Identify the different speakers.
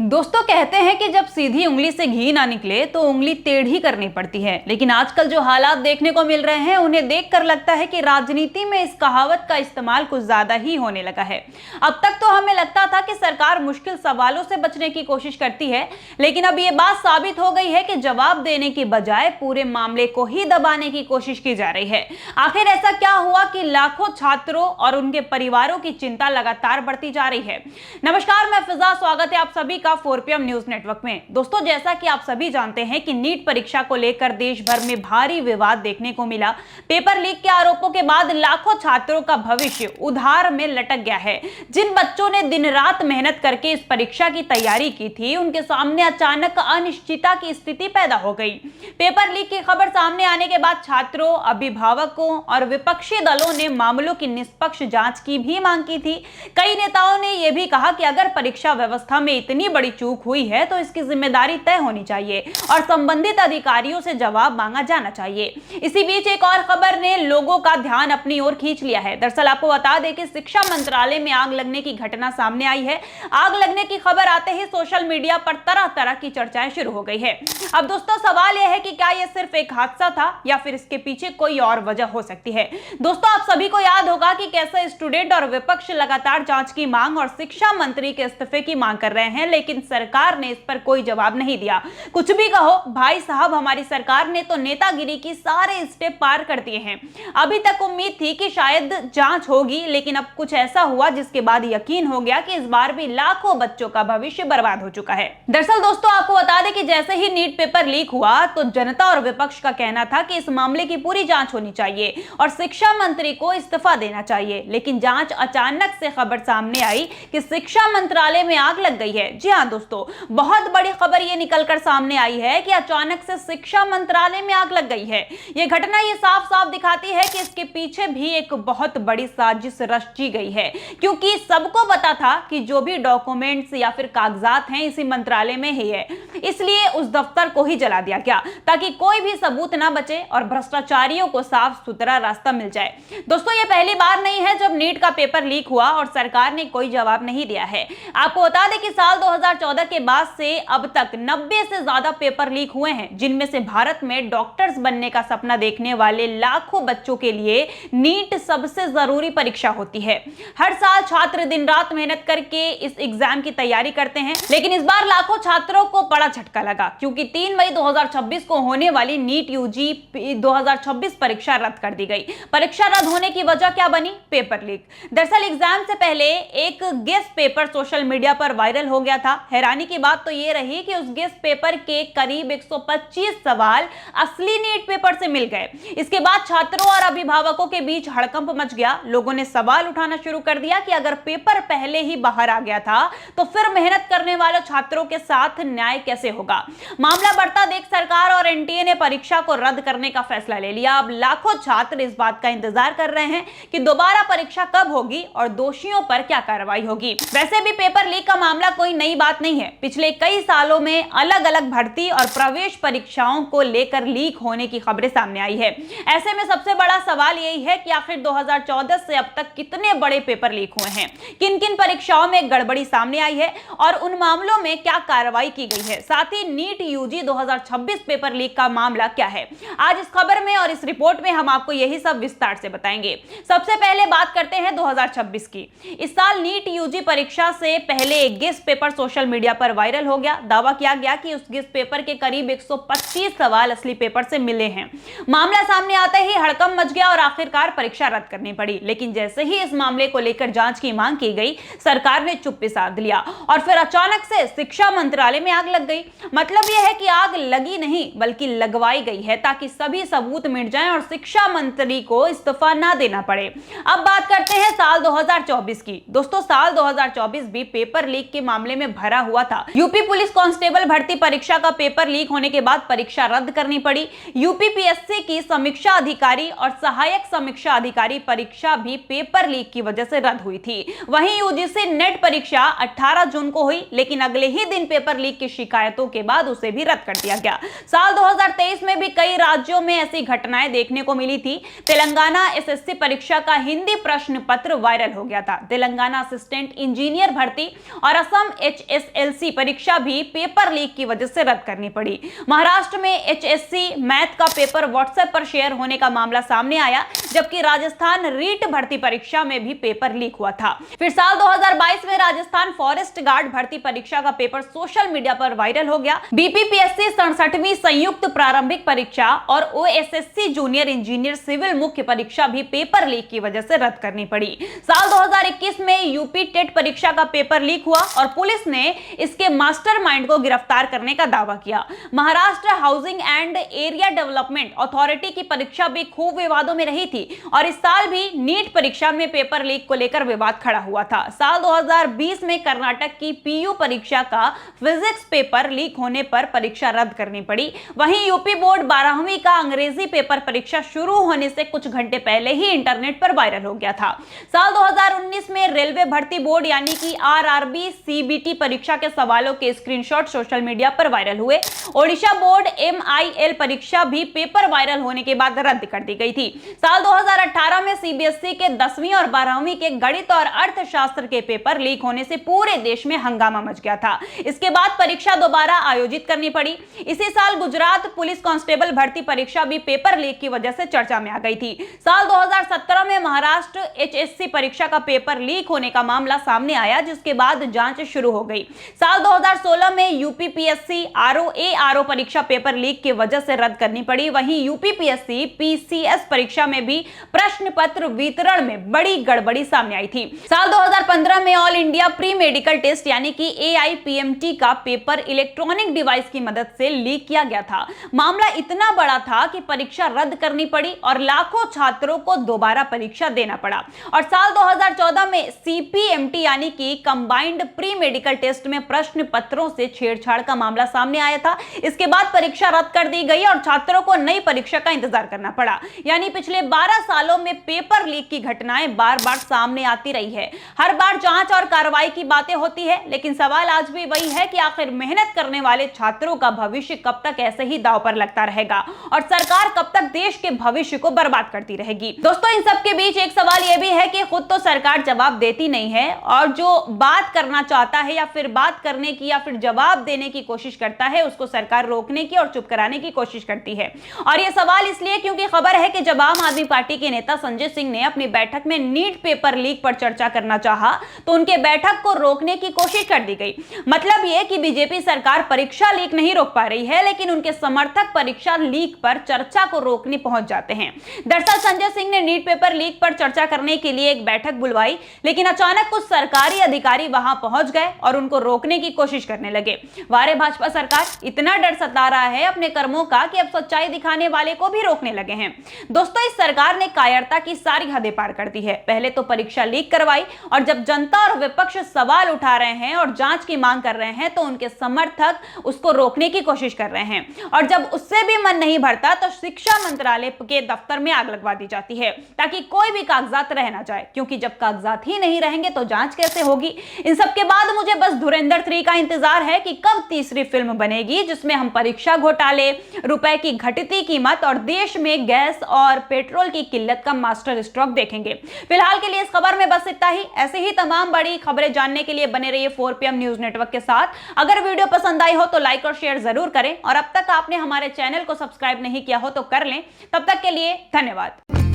Speaker 1: दोस्तों कहते हैं कि जब सीधी उंगली से घी ना निकले तो उंगली टेढ़ी करनी पड़ती है। लेकिन आजकल जो हालात देखने को मिल रहे हैं उन्हें देखकर लगता है कि राजनीति में इस कहावत का इस्तेमाल कुछ ज्यादा ही होने लगा है। अब तक तो हमें लगता था कि सरकार मुश्किल सवालों से बचने की कोशिश करती है, लेकिन अब ये बात साबित हो गई है कि जवाब देने की बजाय पूरे मामले को ही दबाने की कोशिश की जा रही है। आखिर ऐसा क्या हुआ कि लाखों छात्रों और उनके परिवारों की चिंता लगातार बढ़ती जा रही है। नमस्कार, मैं फिजा, स्वागत है आप सभी 4PM न्यूज नेटवर्क में। दोस्तों, जैसा कि आप सभी जानते हैं कि नीट परीक्षा को लेकर देश भर में भारी विवाद देखने को मिला। पेपर लीक के आरोपों के बाद लाखों छात्रों का भविष्य उधार में लटक गया है। जिन बच्चों ने दिन रात मेहनत करके इस परीक्षा की तैयारी की थी, उनके सामने अचानक अनिश्चितता की स्थिति पैदा हो गई। पेपर लीक की खबर सामने आने के बाद छात्रों, अभिभावकों और विपक्षी दलों ने मामलों की निष्पक्ष जांच की भी मांग की थी। कई नेताओं ने यह भी कहा कि अगर परीक्षा व्यवस्था में इतनी बड़ी चूक हुई है तो इसकी जिम्मेदारी तय होनी चाहिए और संबंधित अधिकारियों से जवाब मांगा जाना चाहिए। इसी बीच एक और खबर ने लोगों का ध्यान अपनी ओर खींच लिया है। दरअसल आपको बता दें कि शिक्षा मंत्रालय में आग लगने की घटना सामने आई है। आग लगने की खबर आते ही सोशल मीडिया पर तरह तरह की चर्चाएं शुरू हो गई है। अब दोस्तों, सवाल यह है कि क्या यह सिर्फ एक हादसा था या फिर इसके पीछे कोई और वजह हो सकती है। दोस्तों, आप सभी को याद होगा कि कैसे स्टूडेंट और विपक्ष लगातार जांच की मांग और शिक्षा मंत्री के इस्तीफे की मांग कर रहे हैं, लेकिन सरकार ने इस पर कोई जवाब नहीं दिया। कुछ भी कहो भाई साहब, हमारी सरकार ने तो नेतागिरी की सारे स्टेप पार कर दिए हैं। अभी तक उम्मीद थी कि शायद जांच होगी, लेकिन अब कुछ ऐसा हुआ जिसके बाद यकीन हो गया कि इस बार भी लाखों बच्चों का भविष्य बर्बाद हो चुका है। दरअसल दोस्तों, आपको बता दें कि जैसे ही नीट पेपर लीक हुआ तो जनता और विपक्ष का कहना था कि इस मामले की पूरी जांच होनी चाहिए और शिक्षा मंत्री को इस्तीफा देना चाहिए। लेकिन जांच अचानक से खबर सामने आई कि शिक्षा मंत्रालय में आग लग गई है। जी हां दोस्तों, बहुत बड़ी खबर ये निकलकर सामने आई है कि अचानक से शिक्षा मंत्रालय में आग लग गई है। ये घटना ये साफ साफ दिखाती है कि इसके पीछे भी एक बहुत बड़ी साजिश रची गई है, क्योंकि सबको पता था कि जो भी डॉक्यूमेंट्स या फिर कागजात हैं इसी मंत्रालय में ही है। इसलिए उस दफ्तर को ही जला दिया गया ताकि कोई भी सबूत ना बचे और भ्रष्टाचारियों को साफ सुथरा रास्ता मिल जाए। दोस्तों, ये पहली बार नहीं है जब नीट का पेपर लीक हुआ और सरकार ने कोई जवाब नहीं दिया है। आपको बता दें कि साल 2014 के बाद से अब तक 90 से ज्यादा पेपर लीक हुए हैं, जिनमें से भारत में डॉक्टर्स बनने का सपना देखने वाले लाखों बच्चों के लिए नीट सबसे जरूरी परीक्षा होती है। हर साल छात्र दिन रात मेहनत करके इस एग्जाम की तैयारी करते हैं, लेकिन इस बार लाखों छात्रों को बड़ा झटका लगा, क्योंकि 3 मई 2026 को होने वाली नीट यूजी 2026 परीक्षा रद्द कर दी गई। परीक्षा रद्द होने की वजह क्या बनी? Paper leak. दरअसल एग्जाम से पहले एक गेस्ट पेपर सोशल मीडिया पर वायरल हो गया था। हैरानी की बात तो ये रही कि उस गेस्ट पेपर के करीब 125 सवाल असली नीट पेपर से मिल गए। इसके बाद छात्रों और अभिभावकों के बीच हड़कंप मच गया। लोगों ने सवाल उठाना शुरू कर दिया कि अगर पेपर पहले ही बाहर आ गया था तो फिर मेहनत करने वाले छात्रों के साथ न्याय कैसे होगा। मामला बढ़ता देख सरकार और एनटीए ने परीक्षा को रद्द करने का फैसला ले लिया। अब लाखों छात्र इस बात का इंतजार कर रहे हैं कि दोबारा परीक्षा कब होगी और दोषियों पर क्या कार्रवाई होगी। वैसे भी पेपर लीक का मामला कोई नई बात नहीं है। पिछले कई सालों में अलग अलग भर्ती और प्रवेश परीक्षाओं को लेकर लीक होने की खबरें सामने आई है। ऐसे में सबसे बड़ा सवाल यही है कि आखिर 2014 से अब तक कितने बड़े पेपर लीक हुए हैं, किन किन परीक्षाओं में गड़बड़ी सामने आई है और उन मामलों में क्या कार्रवाई की गई है। साथ ही नीट यूजी 2026 पेपर लीक का मामला क्या है, आज इस खबर में और इस रिपोर्ट में हम आपको यही सब विस्तार से बताएंगे। सबसे पहले बात करते हैं 2026 की। इस साल नीट यूजी परीक्षा से पहले एक गेस्ट पेपर सोशल मीडिया पर वायरल हो गया। दावा किया गया कि उस गेस्ट पेपर के करीब 125 सवाल असली पेपर से मिले हैं। मामला सामने आते ही हड़कंप मच गया और आखिरकार परीक्षा रद्द करनी पड़ी। लेकिन जैसे ही इस मामले को लेकर जांच की मांग की गई, सरकार ने चुप्पी साध लिया और फिर अचानक से शिक्षा मंत्रालय में आग लग गई। मतलब यह है कि आग लगी नहीं बल्कि लगवाई गई है ताकि सभी सबूत मिट जाएं और शिक्षा मंत्री को इस्तीफा ना देना पड़े। अब बात करते हैं साल 2024 की। दोस्तों, साल 2024 भी पेपर लीक के मामले में भरा हुआ था। यूपी पुलिस कांस्टेबल भर्ती परीक्षा का पेपर लीक होने के बाद परीक्षा रद्द करनी पड़ी। यूपीपीएससी की समीक्षा अधिकारी और सहायक समीक्षा अधिकारी परीक्षा भी पेपर लीक की वजह से रद्द हुई थी। वहीं यूजीसी नेट परीक्षा 18 जून को हुई, लेकिन अगले ही दिन पेपर लीक की शिकायतों के बाद उसे भी रद्द कर दिया गया। साल 2023 में भी कई राज्यों में ऐसी घटनाएं देखने को मिली थी। तेलंगाना एसएससी परीक्षा का हिंदी प्रश्न पत्र वायरल हो गया था। तेलंगाना असिस्टेंट इंजीनियर भर्ती और असम एसएसएलसी परीक्षा भी पेपर लीक की वजह से रद्द करनी पड़ी। महाराष्ट्र में एचएससी मैथ का पेपर व्हाट्सएप पर शेयर होने का मामला सामने आया, जबकि राजस्थान रीट भर्ती परीक्षा में भी पेपर लीक हुआ था। फिर साल 2022 में राजस्थान फॉरेस्ट गार्ड भर्ती परीक्षा का पेपर सोशल मीडिया पर वायरल हो गया। बीपीपीएससी 67वीं संयुक्त प्रारंभिक परीक्षा और ओएसएससी जूनियर इंजीनियर सिविल मुख्य परीक्षा भी पेपर लीक की वजह से रद्द करनी पड़ी। साल 2021 में यूपी टेट परीक्षा का पेपर लीक हुआ और पुलिस ने इसके मास्टरमाइंड को गिरफ्तार करने का दावा किया। Maharashtra housing and area development authority की परीक्षा भी खूब विवादों में रही थी और इस साल भी नीट परीक्षा में पेपर लीक को लेकर विवाद खड़ा हुआ था। साल 2020 में कर्नाटक की पीयू परीक्षा का फिजिक्स पेपर लीक होने पर परीक्षा रद्द करनी पड़ी। वहीं यूपी बोर्ड 12वीं का अंग्रेजी पेपर परीक्षा शुरू होने से कुछ घंटे पहले ही इंटरनेट पर वायरल हो गया था। साल 2019 में रेलवे भर्ती बोर्ड यानी कि आरआरबी सीबीटी परीक्षा के सवालों के स्क्रीनशॉट सोशल मीडिया पर वायरल हुए। ओडिशा बोर्ड एमआईएल परीक्षा भी पेपर वायरल होने के बाद रद्द कर दी गई थी। साल 2018 में सीबीएसई के 10वीं और 12वीं के गणित और अर्थशास्त्र के पेपर लीक होने से पूरे देश में हंगामा मच गया था। इसके बाद परीक्षा दोबारा आयोजित करनी पड़ी। इसी साल गुजरात पुलिस कांस्टेबल भर्ती परीक्षा भी पेपर लीक की वजह से चर्चा में आ गई थी। साल 2017 में महाराष्ट्र एचएससी परीक्षा का पेपर लीक होने का मामला सामने आया, जिसके बाद जांच शुरू हो गई। साल 2016 में यूपीपीएससी आरओ परीक्षा पेपर लीक की वजह से रद्द करनी पड़ी। वहीं यूपीपीएससी पीसीएस परीक्षा में भी प्रश्न पत्र वितरण में बड़ी गड़बड़ी सामने आई थी। साल 2015 में all India pre medical test यानी कि एआईपीएमटी का पेपर इलेक्ट्रॉनिक डिवाइस की मदद से लीक किया गया था। मामला इतना बड़ा था कि परीक्षा रद्द करनी पड़ी और लाखों छात्रों को दोबारा परीक्षा देना पड़ा। और साल 2014 में सीपीएमटी यानी कि कंबाइंड प्री मेडिकल टेस्ट में प्रश्न पत्रों से छेड़छाड़ का मामला सामने आया था। इसके बाद परीक्षा रद्द कर दी गई और छात्रों को नई परीक्षा का इंतजार करना पड़ा। यानी पिछले 12 सालों में पेपर लीक की घटनाएं बार बार सामने आती रही है। हर बार जांच और कार्रवाई की बातें होती है, लेकिन सवाल आज भी वही है कि आखिर मेहनत करने वाले छात्रों का भविष्य कब तक ऐसे ही दांव पर लगता रहेगा और सरकार कब तक देश के भविष्य को बर्बाद करती रहेगी। दोस्तों, इन सब के बीच एक सवाल यह भी है कि खुद तो सरकार जवाब देती नहीं है और जो बात करना चाहता है या फिर बात करने की या फिर जवाब देने की कोशिश करता है, उसको सरकार रोकने की और चुप कराने की कोशिश करती है। और यह सवाल इसलिए क्योंकि खबर है कि जब आम आदमी पार्टी के नेता संजय सिंह ने अपनी बैठक में नीट पेपर लीक पर चर्चा करना चाहा तो उनके बैठक को रोकने की कोशिश कर दी गई। मतलब यह कि बीजेपी सरकार परीक्षा लीक नहीं रोक पा रही है, लेकिन उनके समर्थक परीक्षा लीक पर चर्चा को रोकने पहुंच जाते हैं। दरअसल संजय सिंह ने नीट पेपर लीक पर चर्चा करने के लिए एक बैठक बुलवाई, लेकिन अचानक कुछ सरकारी अधिकारी वहां पहुंच गए और उनको रोकने की कोशिश करने लगे। वारे भाजपा सरकार, इतना डर सता रहा है अपने कर्मों का कि अब सच्चाई दिखाने वाले को भी रोकने लगे हैं। दोस्तों, इस सरकार ने कायरता की सारी हदें पार कर दी है। पहले तो परीक्षा लीक करवाई और जब जनता और विपक्ष सवाल उठा रहे हैं और जांच की मांग कर रहे हैं तो उनके समर्थक उसको रोकने की कोशिश कर रहे हैं। और जब उससे भी मन नहीं भरता तो शिक्षा मंत्रालय के दफ्तर में आग लगवा दी जाती है ताकि कोई भी कागजात रह ना जाए, क्योंकि जब कागजात ही नहीं रहेंगे तो जांच कैसे होगी। इन सब के बाद मुझे बस धुरंधर 3 का इंतजार है कि कब तीसरी फिल्म बनेगी जिसमें हम परीक्षा घोटाले, रुपए की घटती कीमत और देश में गैस और पेट्रोल की किल्लत का मास्टर स्ट्रोक देखेंगे। फिलहाल के लिए इस खबर में बस इतना ही। ऐसे ही तमाम बड़ी खबरें जानने के लिए बने रहिए 4PM न्यूज नेटवर्क के साथ। अगर वीडियो पसंद आई हो तो लाइक और शेयर जरूर करें और अब तक आपने हमारे चैनल को सब्सक्राइब नहीं किया हो तो कर लें। तब तक के लिए धन्यवाद।